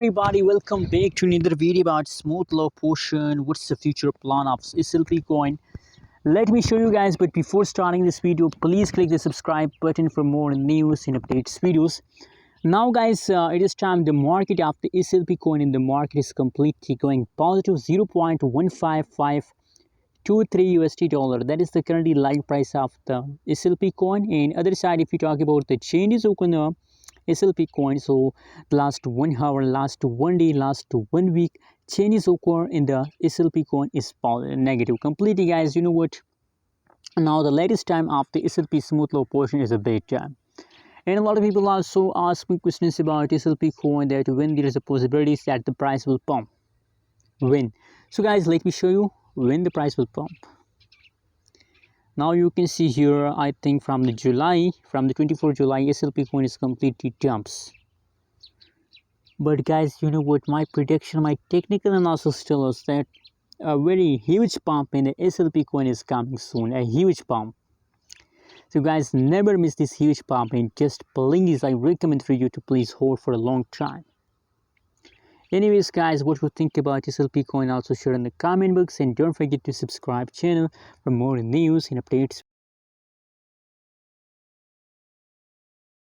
Everybody, welcome back to another video about smooth low potion. What's the future plan of SLP coin? Let me show you guys, but before starting this video, please click the subscribe button for more news and updates videos. Now guys, it is time. The market of the SLP coin in the market is completely going positive. 0.15523 USD dollar. That is the currently live price of the SLP coin. And other side, if you talk about the changes open SLP coin, so the last 1 hour, last 1 day, last 1 week, changes occur in the SLP coin is negative completely, guys. You know what? Now the latest time of the SLP smooth low portion is a bad time. And a lot of people also ask me questions about SLP coin, that when there is a possibility that the price will pump. When? So guys, let me show you when the price will pump. Now you can see here, I think from the 24th July, SLP coin is completely dumps. But guys, you know what, my prediction, my technical analysis tells us that a very huge pump in the SLP coin is coming soon, a huge pump. So guys, never miss this huge pump, and just please, I recommend for you to please hold for a long time. Anyways guys, what you think about SLP coin, also share in the comment box, and don't forget to subscribe channel for more news and updates.